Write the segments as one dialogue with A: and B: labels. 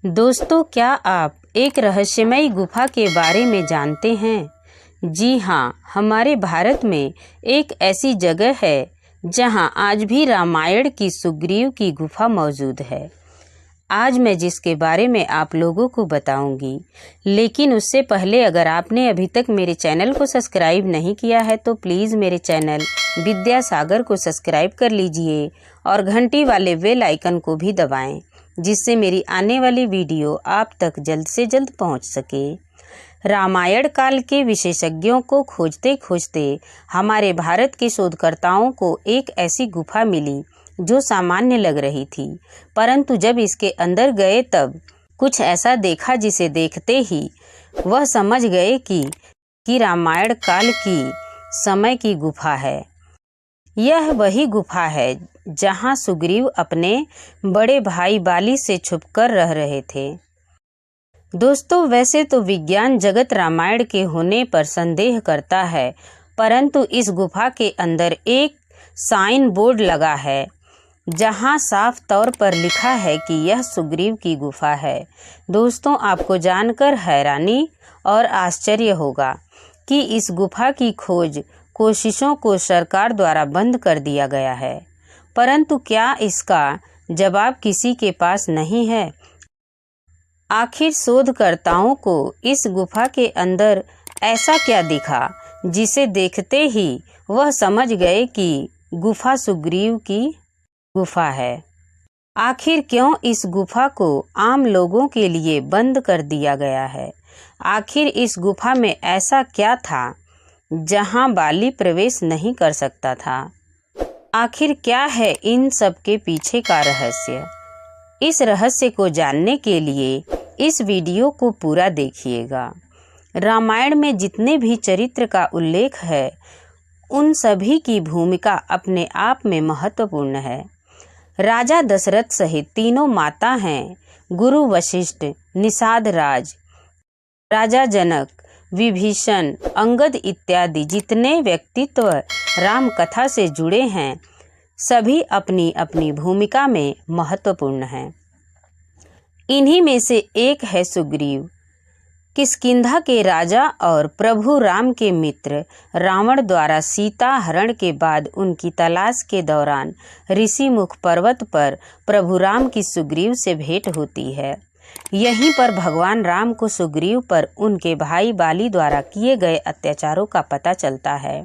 A: दोस्तों, क्या आप एक रहस्यमयी गुफा के बारे में जानते हैं? जी हाँ, हमारे भारत में एक ऐसी जगह है जहां आज भी रामायण की सुग्रीव की गुफा मौजूद है। आज मैं जिसके बारे में आप लोगों को बताऊंगी, लेकिन उससे पहले अगर आपने अभी तक मेरे चैनल को सब्सक्राइब नहीं किया है तो प्लीज़ मेरे चैनल विद्यासागर को सब्सक्राइब कर लीजिए और घंटी वाले बेल आइकन को भी दबाएं, जिससे मेरी आने वाली वीडियो आप तक जल्द से जल्द पहुंच सके। रामायण काल के विशेषज्ञों को खोजते खोजते हमारे भारत के शोधकर्ताओं को एक ऐसी गुफा मिली जो सामान्य लग रही थी, परंतु जब इसके अंदर गए तब कुछ ऐसा देखा जिसे देखते ही वह समझ गए कि रामायण काल की समय की गुफा है। यह वही गुफा है जहां सुग्रीव अपने बड़े भाई बाली से छुपकर रह रहे थे। दोस्तों, वैसे तो विज्ञान जगत रामायण के होने पर संदेह करता है, परंतु इस गुफा के अंदर एक साइन बोर्ड लगा है जहां साफ तौर पर लिखा है कि यह सुग्रीव की गुफा है। दोस्तों, आपको जानकर हैरानी और आश्चर्य होगा कि इस गुफा की खोज कोशिशों को सरकार द्वारा बंद कर दिया गया है, परंतु क्या इसका जवाब किसी के पास नहीं है? आखिर शोधकर्ताओं को इस गुफा के अंदर ऐसा क्या दिखा जिसे देखते ही वह समझ गए कि गुफा सुग्रीव की गुफा है? आखिर क्यों इस गुफा को आम लोगों के लिए बंद कर दिया गया है? आखिर इस गुफा में ऐसा क्या था जहां बाली प्रवेश नहीं कर सकता था? आखिर क्या है इन सब के पीछे का रहस्य? इस रहस्य को जानने के लिए इस वीडियो को पूरा देखिएगा। रामायण में जितने भी चरित्र का उल्लेख है, उन सभी की भूमिका अपने आप में महत्वपूर्ण है। राजा दशरथ सहित तीनों माता हैं, गुरु वशिष्ठ, निषाद राज, राजा जनक, विभीषण, अंगद इत्यादि जितने व्यक्तित्व राम कथा से जुड़े हैं, सभी अपनी अपनी भूमिका में महत्वपूर्ण हैं। इन्हीं में से एक है सुग्रीव, किष्किंधा के राजा और प्रभु राम के मित्र। रावण द्वारा सीता हरण के बाद उनकी तलाश के दौरान ऋषिमुख पर्वत पर प्रभु राम की सुग्रीव से भेंट होती है। यहीं पर भगवान राम को सुग्रीव पर उनके भाई बाली द्वारा किए गए अत्याचारों का पता चलता है।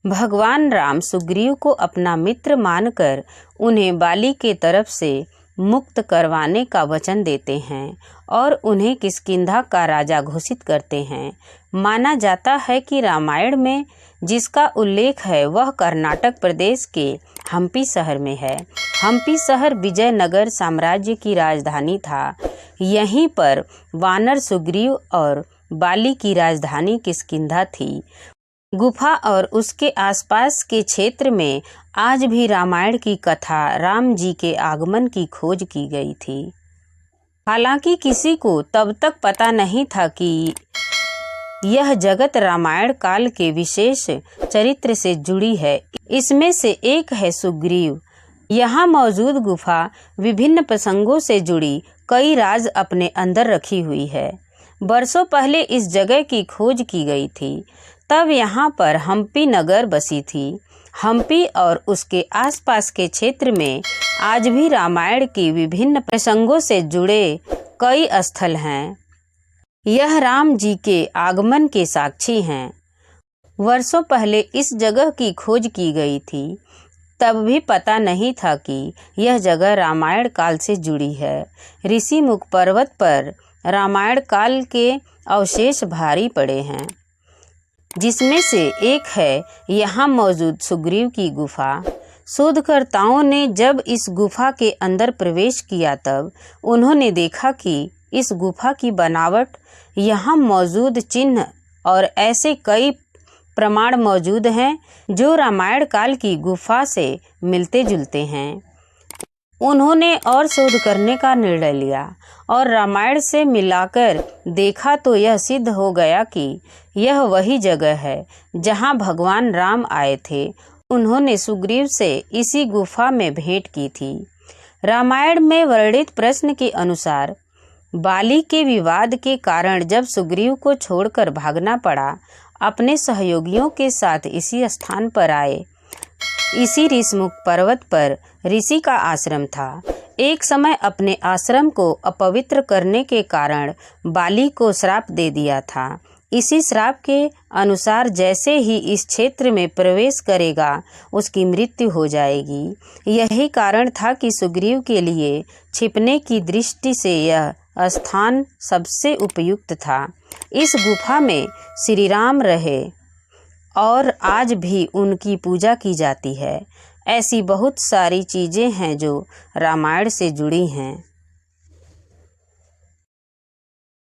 A: भगवान राम सुग्रीव को अपना मित्र मानकर उन्हें बाली के तरफ से मुक्त करवाने का वचन देते हैं और उन्हें किष्किंधा का राजा घोषित करते हैं। माना जाता है कि रामायण में जिसका उल्लेख है वह कर्नाटक प्रदेश के हम्पी शहर में है। हम्पी शहर विजयनगर साम्राज्य की राजधानी था। यहीं पर वानर सुग्रीव और बाली की राजधानी किष्किंधा थी। गुफा और उसके आसपास के क्षेत्र में आज भी रामायण की कथा राम जी के आगमन की खोज की गई थी। हालांकि किसी को तब तक पता नहीं था कि यह जगत रामायण काल के विशेष चरित्र से जुड़ी है। इसमें से एक है सुग्रीव। यहाँ मौजूद गुफा विभिन्न प्रसंगों से जुड़ी कई राज अपने अंदर रखी हुई है। बरसों पहले इस जगह की खोज की गई थी। तब यहाँ पर हम्पी नगर बसी थी। हम्पी और उसके आसपास के क्षेत्र में आज भी रामायण की विभिन्न प्रसंगों से जुड़े कई स्थल हैं। यह राम जी के आगमन के साक्षी हैं। वर्षों पहले इस जगह की खोज की गई थी। तब भी पता नहीं था कि यह जगह रामायण काल से जुड़ी है। ऋषिमुख पर्वत पर रामायण काल के अवशेष भारी पड़े हैं, जिसमें से एक है यहाँ मौजूद सुग्रीव की गुफा। शोधकर्ताओं ने जब इस गुफा के अंदर प्रवेश किया तब उन्होंने देखा कि इस गुफा की बनावट, यहाँ मौजूद चिन्ह और ऐसे कई प्रमाण मौजूद हैं जो रामायण काल की गुफा से मिलते जुलते हैं। उन्होंने और शोध करने का निर्णय लिया और रामायण से मिलाकर देखा तो यह सिद्ध हो गया कि यह वही जगह है जहां भगवान राम आए थे। उन्होंने सुग्रीव से इसी गुफा में भेंट की थी। रामायण में वर्णित प्रश्न के अनुसार बाली के विवाद के कारण जब सुग्रीव को छोड़कर भागना पड़ा, अपने सहयोगियों के साथ इसी स्थान पर आए। इसी ऋषमुख पर्वत पर ऋषि का आश्रम था। एक समय अपने आश्रम को अपवित्र करने के कारण बाली को श्राप दे दिया था। इसी श्राप के अनुसार जैसे ही इस क्षेत्र में प्रवेश करेगा उसकी मृत्यु हो जाएगी। यही कारण था कि सुग्रीव के लिए छिपने की दृष्टि से यह स्थान सबसे उपयुक्त था। इस गुफा में श्री राम रहे और आज भी उनकी पूजा की जाती है। ऐसी बहुत सारी चीज़ें हैं जो रामायण से जुड़ी हैं।